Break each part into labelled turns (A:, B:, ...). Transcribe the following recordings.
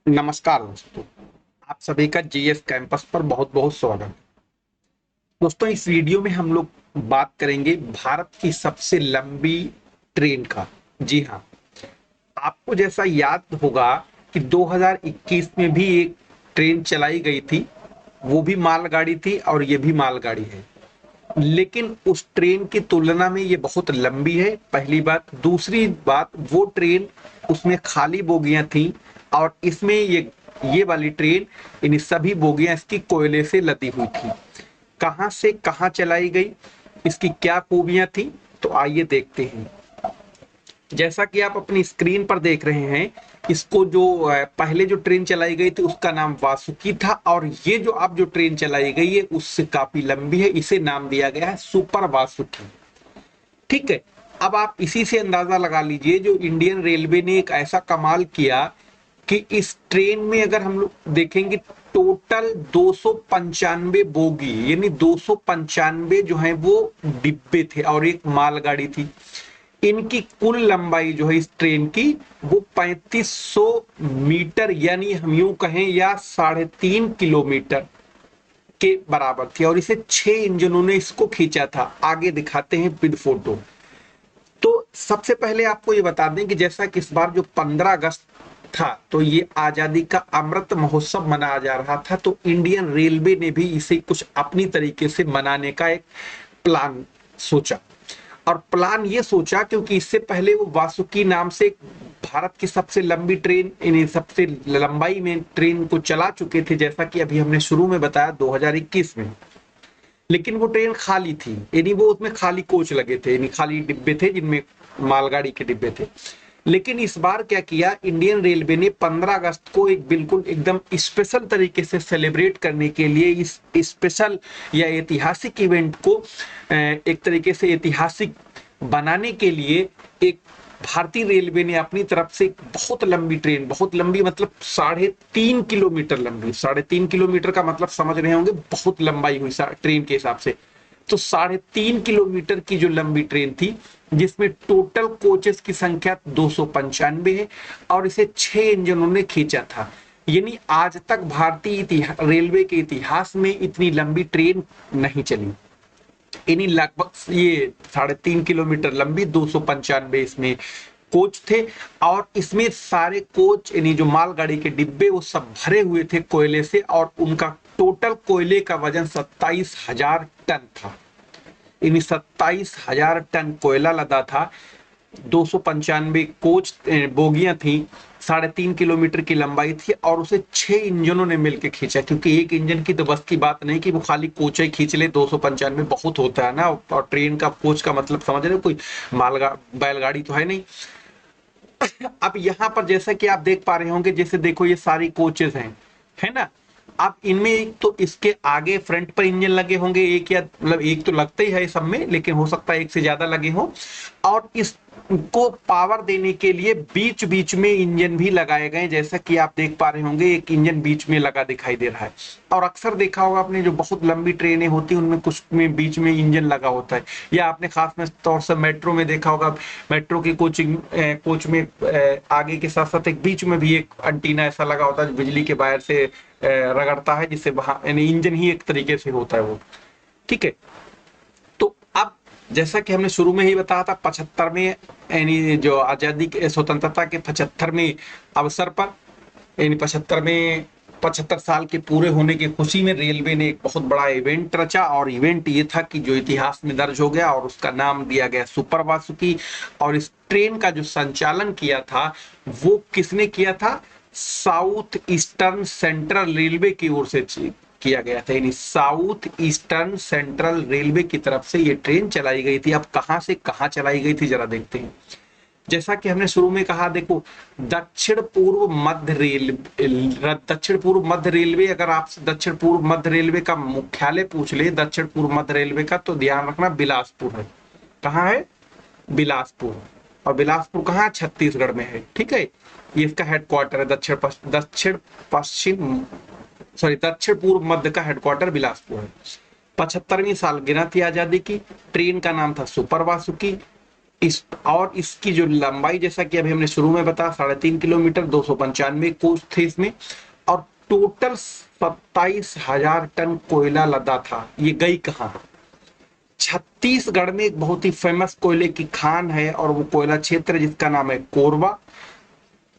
A: नमस्कार दोस्तों, आप सभी का जीएस कैंपस पर बहुत बहुत स्वागत। दोस्तों, इस वीडियो में हम लोग बात करेंगे भारत की सबसे लंबी ट्रेन का। जी हाँ, आपको जैसा याद होगा कि 2021 में भी एक ट्रेन चलाई गई थी। वो भी मालगाड़ी थी और ये भी मालगाड़ी है, लेकिन उस ट्रेन की तुलना में ये बहुत लंबी है, पहली बात। दूसरी बात, वो ट्रेन, उसमें खाली बोगियां थी और इसमें ये वाली ट्रेन, इन सभी बोगियां इसकी कोयले से लदी हुई थी। कहां से कहां चलाई गई, इसकी क्या खूबियां थी, तो आइए देखते हैं। जैसा कि आप अपनी स्क्रीन पर देख रहे हैं, इसको जो पहले जो ट्रेन चलाई गई थी उसका नाम वासुकी था, और ये जो अब जो ट्रेन चलाई गई है उससे काफी लंबी है, इसे नाम दिया गया है सुपर वासुकी। ठीक है। अब आप इसी से अंदाजा लगा लीजिए, जो इंडियन रेलवे ने एक ऐसा कमाल किया कि इस ट्रेन में अगर हम लोग देखेंगे, टोटल 295 बोगी, यानी 295 जो है वो डिब्बे थे और एक मालगाड़ी थी। इनकी कुल लंबाई जो है इस ट्रेन की, वो 3500 मीटर, यानी हम यूं कहें या 3.5 किलोमीटर के बराबर थी, और इसे 6 इंजनों ने इसको खींचा था। आगे दिखाते हैं विद फोटो। तो सबसे पहले आपको ये बता दें कि जैसा कि इस बार जो 15 अगस्त था, तो ये आजादी का अमृत महोत्सव मनाया जा रहा था, तो इंडियन रेलवे ने भी इसे कुछ अपनी तरीके से मनाने का एक प्लान सोचा। और प्लान ये सोचा क्योंकि इससे पहले वो वासुकी नाम से भारत की सबसे लंबी ट्रेन, इन्हें सबसे लंबाई में ट्रेन को चला चुके थे, जैसा कि अभी हमने शुरू में बताया 2021 में। लेकिन वो ट्रेन खाली थी, यानी वो उसमें खाली कोच लगे थे, यानी खाली डिब्बे थे जिनमें मालगाड़ी के डिब्बे थे। लेकिन इस बार क्या किया इंडियन रेलवे ने, 15 अगस्त को एक बिल्कुल एकदम स्पेशल तरीके से सेलिब्रेट करने के लिए, इस स्पेशल या ऐतिहासिक इवेंट को एक तरीके से ऐतिहासिक बनाने के लिए, एक भारतीय रेलवे ने अपनी तरफ से एक बहुत लंबी ट्रेन, बहुत लंबी मतलब 3.5 किलोमीटर लंबी। 3.5 किलोमीटर का मतलब समझ रहे होंगे, बहुत लंबाई हुई ट्रेन के हिसाब से। तो 3.5 किलोमीटर की जो लंबी ट्रेन थी, जिसमें टोटल कोचेस की संख्या 295 है, और इसे 6 इंजनों ने खींचा था। यानी आज तक भारतीय रेलवे के इतिहास में इतनी लंबी ट्रेन नहीं चली। इन्हीं लगभग ये 3.5 किलोमीटर लंबी, 295 इसमें कोच थे, और इसमें सारे कोच, यानी जो मालगाड़ी के डिब्बे, वो सब भरे हुए थे कोयले से, और उनका टोटल कोयले का वजन 27,000 टन था। यानी 27,000 टन कोयला लदा था। 295 कोच बोगियां थी, 3.5 किलोमीटर की लंबाई थी, और उसे 6 इंजनों ने मिलकर खींचा, क्योंकि एक इंजन की तो बस की बात नहीं कि वो खाली कोच ही खींच ले। 295 बहुत होता है ना, और ट्रेन का कोच का मतलब समझ रहे हो, कोई बैलगाड़ी तो है नहीं। अब यहाँ पर जैसा कि आप देख पा रहे होंगे, जैसे देखो ये सारी कोचेस हैं, है ना। अब इनमें एक तो इसके आगे फ्रंट पर इंजन लगे होंगे, एक या मतलब एक तो लगता ही है सब में, लेकिन हो सकता है एक से ज्यादा लगे हों। और इसको पावर देने के लिए बीच बीच में इंजन भी लगाए गए, जैसा कि आप देख पा रहे होंगे, एक इंजन बीच में लगा दिखाई दे रहा है। और अक्सर देखा होगा आपने, जो बहुत लंबी ट्रेनें होती हैं उनमें कुछ में बीच में इंजन लगा होता है, या आपने खास में तौर से मेट्रो में देखा होगा। मेट्रो की कोच में आगे के साथ साथ एक बीच में भी एक एंटीना ऐसा लगा होता है जो बिजली के वायर से रगड़ता है, जिससे वहां यानी इंजन ही एक तरीके से होता है वो। ठीक है। तो अब जैसा कि हमने शुरू में ही बताया था, 75वें यानी जो आजादी के स्वतंत्रता के 75वें अवसर पर, यानी 75 साल के पूरे होने की खुशी में रेलवे ने एक बहुत बड़ा इवेंट रचा, और इवेंट ये था कि जो इतिहास में दर्ज हो गया, और उसका नाम दिया गया सुपर वासुकी। और इस ट्रेन का जो संचालन किया था, वो किसने किया था? साउथ ईस्टर्न सेंट्रल रेलवे की ओर से किया गया था, यानी साउथ ईस्टर्न सेंट्रल रेलवे की तरफ से ये ट्रेन चलाई गई थी। अब कहां से कहां चलाई गई थी जरा देखते हैं। जैसा कि हमने शुरू में कहा, देखो, दक्षिण पूर्व मध्य रेलवे, अगर आपसे दक्षिण पूर्व मध्य रेलवे का मुख्यालय पूछ ले, दक्षिण पूर्व मध्य रेलवे का, तो ध्यान रखना बिलासपुर है। कहाँ है? बिलासपुर। और बिलासपुर कहाँ? छत्तीसगढ़ में है। ठीक है। ये इसका हेडक्वार्टर है, दक्षिण पश्चिम, सॉरी, दक्षिण पूर्व मध्य का हेडक्वार्टर बिलासपुर है। 75वीं सालगिरह थी आजादी की। ट्रेन का नाम था सुपर वासुकी। इस और इसकी जो लंबाई, जैसा कि अभी हमने शुरू में बताया, 3.5 किलोमीटर, 295 कोस थे इसमें, और टोटल 27,000 टन कोयला लदा था। ये गई कहाँ? छत्तीसगढ़ में एक बहुत ही फेमस कोयले की खान है, और वो कोयला क्षेत्र जिसका नाम है कोरबा।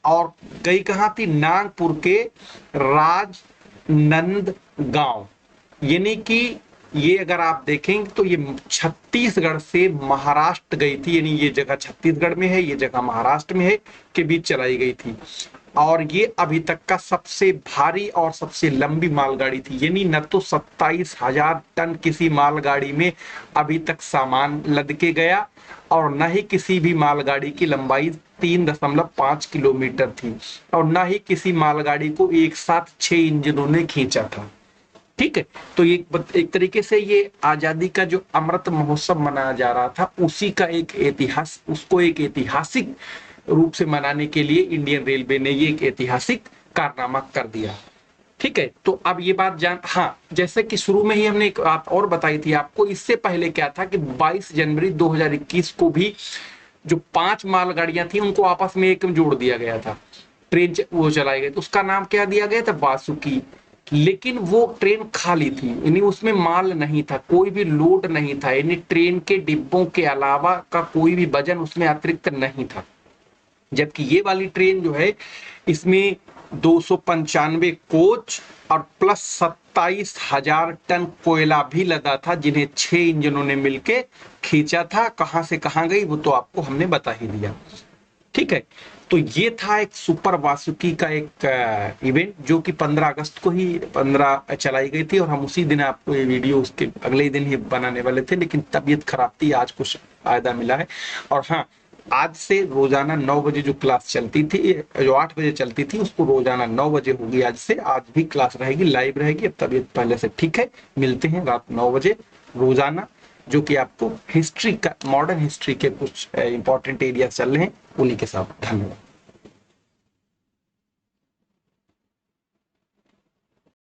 A: और गई कहां थी? नागपुर के राजनंदगांव। यानी कि ये अगर आप देखेंगे तो ये छत्तीसगढ़ से महाराष्ट्र गई थी, यानी ये जगह छत्तीसगढ़ में है, ये जगह महाराष्ट्र में है, के बीच चलाई गई थी। और ये अभी तक का सबसे भारी और सबसे लंबी मालगाड़ी थी। यानी न तो 27,000 टन किसी मालगाड़ी में अभी तक सामान लद के गया, और न ही किसी भी मालगाड़ी की लंबाई 3.5 किलोमीटर थी, और न ही किसी मालगाड़ी को एक साथ 6 इंजनों ने खींचा था। ठीक है, तो ये एक तरीके से ये आजादी का जो अमृत महोत्सव मनाया जा रहा था, उसी का एक इतिहास, उसको एक ऐतिहासिक रूप से मनाने के लिए इंडियन रेलवे ने ये एक ऐतिहासिक कारनामा कर दिया। ठीक है, तो अब ये बात हाँ, जैसे कि शुरू में ही हमने एक बात और बताई थी आपको, इससे पहले क्या था कि 22 जनवरी 2021 को भी जो 5 मालगाड़ियां थी उनको आपस में एक जोड़ दिया गया था, ट्रेन वो चलाई गई, तो उसका नाम क्या दिया गया था? वासुकी। लेकिन वो ट्रेन खाली थी, यानी उसमें माल नहीं था, कोई भी लोड नहीं था, यानी ट्रेन के डिब्बों के अलावा का कोई भी वजन उसमें अतिरिक्त नहीं था। जबकि ये वाली ट्रेन जो है, इसमें 295 कोच और प्लस 27,000 टन कोयला भी लदा था, जिन्हें 6 इंजनों ने मिलके खींचा था। कहां से कहां गई वो तो आपको हमने बता ही दिया। ठीक है, तो ये था एक सुपर वासुकी का एक इवेंट, जो कि 15 अगस्त को ही 15 चलाई गई थी, और हम उसी दिन आपको ये वीडियो उसके अगले ही दिन ही बनाने वाले थे, लेकिन तबीयत खराब थी, आज कुछ फायदा मिला है। और हाँ, आज से रोजाना 9 बजे जो क्लास चलती थी, जो 8 बजे चलती थी, उसको रोजाना 9 बजे होगी आज से। आज भी क्लास रहेगी, लाइव रहेगी। अब तबीयत पहले से ठीक है, मिलते हैं रात 9 बजे रोजाना, जो कि आपको हिस्ट्री का, मॉडर्न हिस्ट्री के कुछ इंपॉर्टेंट एरिया चल रहे हैं, उन्हीं के साथ। धन्यवाद।